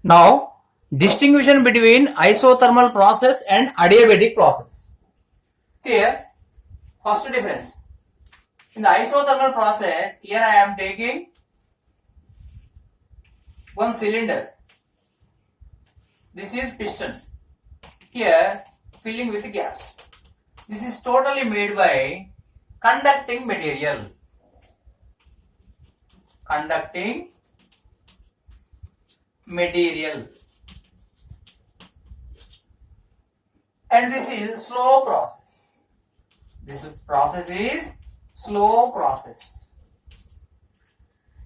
Now, distinction between isothermal process and adiabatic process. See here, first difference. In the isothermal process, here I am taking one cylinder. This is piston. Here, filling with gas. This is totally made by conducting material. Conducting material. And this is slow process. This process is slow process.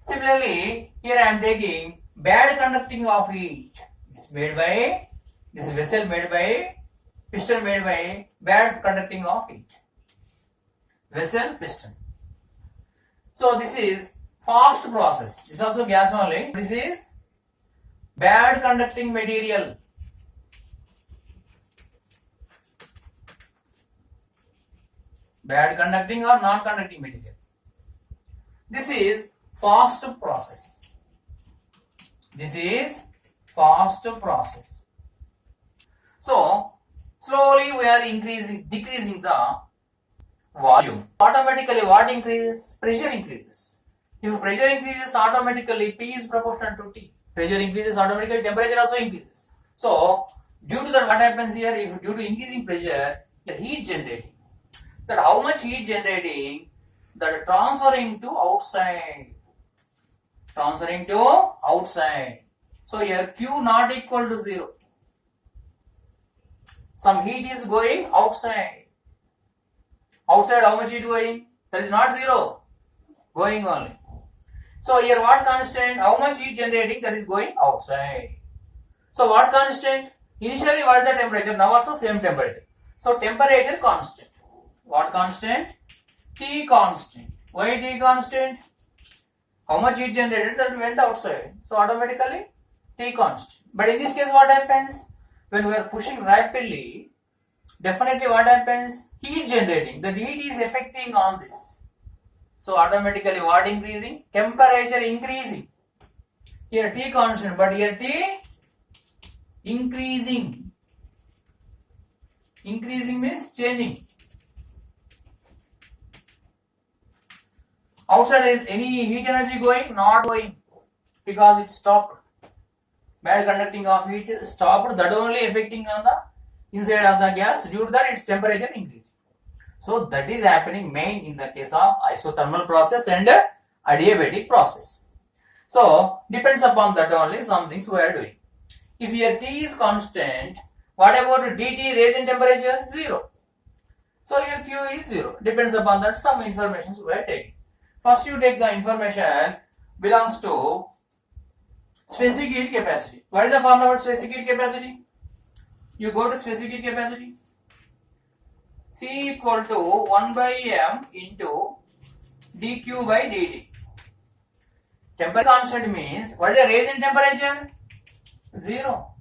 Similarly, here I am taking bad conducting of heat. This vessel made by piston made by bad conducting of heat. Vessel piston. So this is fast process. This is also gas only. This is bad conducting material. Bad conducting or non-conducting material. This is fast process. This is fast process. So slowly we are decreasing the volume. Automatically what increases? Pressure increases. If pressure increases, automatically P is proportional to T. Pressure increases, automatically temperature also increases. So due to that, what happens here? If due to increasing pressure, the heat generating. That how much heat generating? That transferring to outside. Transferring to outside. So here Q not equal to 0. Some heat is going outside. Outside how much is going? That is not 0. Going only. So here what constant? How much heat generating? That is going outside. So what constant? Initially what is the temperature? Now also same temperature. So temperature constant. What constant? T constant. Why T constant? How much heat generated? That went outside. So automatically T constant. But in this case what happens? When we are pushing rapidly, definitely what happens? Heat generating. The heat is affecting on this. So automatically what increasing? Temperature increasing. Here T constant, but here T increasing. Increasing means changing. Outside is any heat energy going? Not going. Because it stopped. Bad conducting of heat stopped. That only affecting on the inside of the gas. Due to that its temperature increasing. So that is happening main in the case of isothermal process and adiabatic process. So depends upon that only some things we are doing. If here T is constant, what about dT raise in temperature? 0. So here Q is 0. Depends upon that some information we are taking. First you take the information belongs to specific heat capacity. What is the formula for specific heat capacity? You go to specific heat capacity. C equal to 1 by m into dq by dt. Temperature constant means what is the raise in temperature? 0.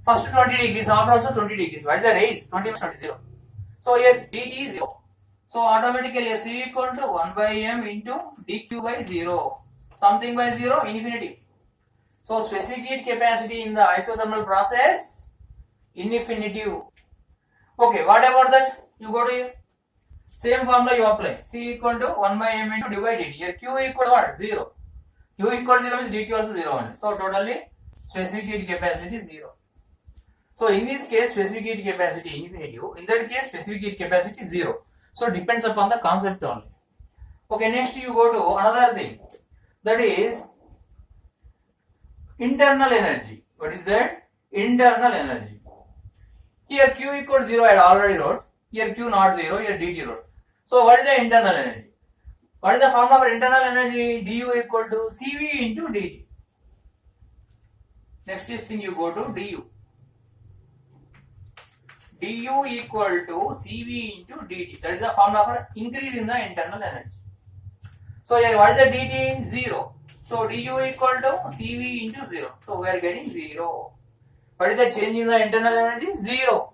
First 20 degrees, after also 20 degrees. What is the raise? 20 minus 20 0. So here dt is 0. So automatically C equal to 1 by m into dq by 0. Something by 0, infinity. So specific heat capacity in the isothermal process, infinitive. Okay, what about that? You go to here. Same formula you apply. C equal to 1 by m into d by dt. Here Q equal to what? 0. Q equal to 0 means dq also 0 only. So totally specific heat capacity is 0. So in this case specific heat capacity infinitive. In that case specific heat capacity is 0. So depends upon the concept only. Okay, next you go to another thing. That is internal energy. What is that? Internal energy. Here Q equals 0 I had already wrote. Here Q not 0, here dt wrote. So what is the internal energy? What is the formula for internal energy? du equal to Cv into dt. Next thing you go to du. du equal to Cv into dt. That is the formula for increase in the internal energy. So here what is the dt? 0. So du equal to Cv into 0. So we are getting 0. What is the change in the internal energy? 0.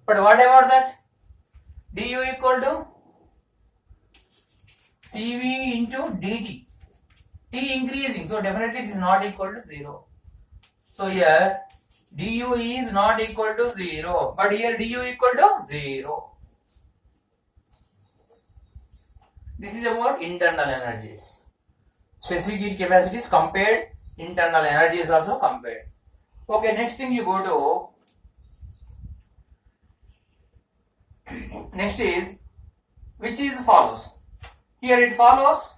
But what about that? du equal to Cv into dt. T increasing. So definitely this is not equal to 0. So here du is not equal to 0, but here du equal to 0. This is about internal energies. Specific heat capacity is compared, internal energy is also compared. Okay, next thing you go to, next is, which is follows. Here it follows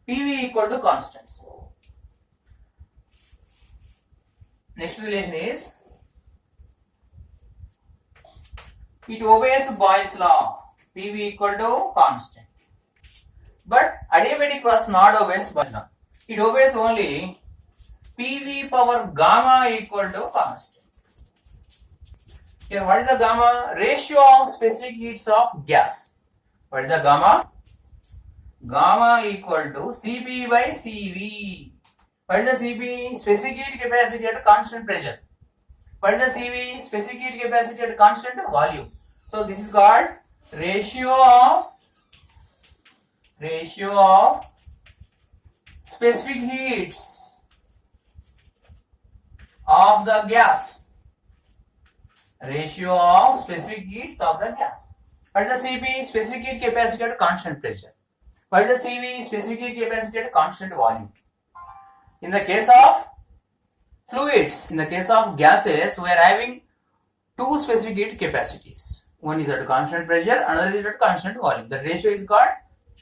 PV equal to constants. Next relation is, it obeys Boyle's law, PV equal to constant. But adiabatic process not obeys Boyle's law. It obeys only PV power gamma equal to constant. Here what is the gamma? Ratio of specific heats of gas. What is the gamma? Gamma equal to Cp by Cv. What is the Cp? Specific heat capacity at constant pressure. What is the Cv? Specific heat capacity at constant volume. So this is called ratio of specific heats of the gas. Ratio of specific heats of the gas. What is the Cp? Specific heat capacity at constant pressure. What is the Cv? Specific heat capacity at constant volume. In the case of fluids, in the case of gases, we are having two specific heat capacities. One is at constant pressure, another is at constant volume. The ratio is called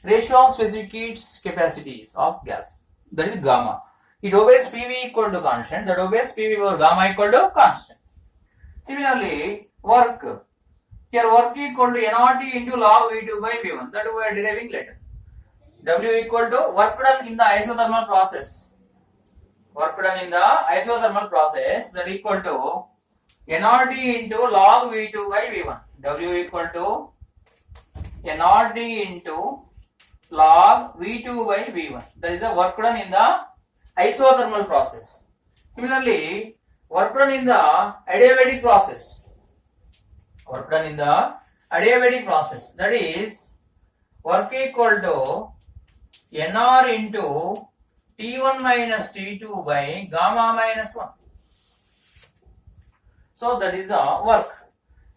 ratio of specific heat capacities of gas. That is gamma. It obeys PV equal to constant. That obeys PV over gamma equal to constant. Similarly, work. Here work equal to NRT into log V2 by V1. That we are deriving later. W equal to work done in the isothermal process. Work done in the isothermal process, that equal to NRT into log V2 by V1. W equal to NRT into log V2 by V1. That is the work done in the isothermal process. Similarly, work done in the adiabatic process. Work done in the adiabatic process. That is work equal to NR into T1 minus T2 by gamma minus 1. So that is the work.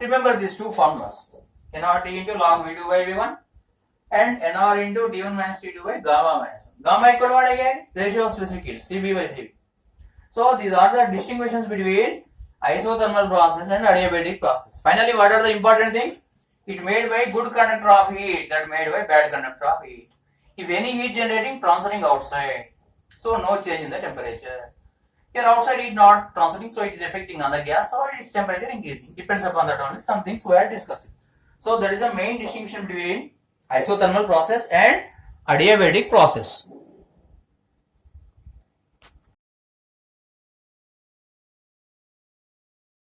Remember these two formulas. NRT into log V2 by V1 and NR into T1 minus T2 by gamma minus 1. Gamma equal to what again? Ratio of specific heat, Cv by Cv. So these are the distinctions between isothermal process and adiabatic process. Finally, what are the important things? It made by good conductor of heat, that made by bad conductor of heat. If any heat generating, transferring outside. So no change in the temperature. Here outside heat not transferring, so it is affecting on the gas or its temperature increasing. Depends upon that only. Some things we are discussing. So that is the main distinction between isothermal process and adiabatic process.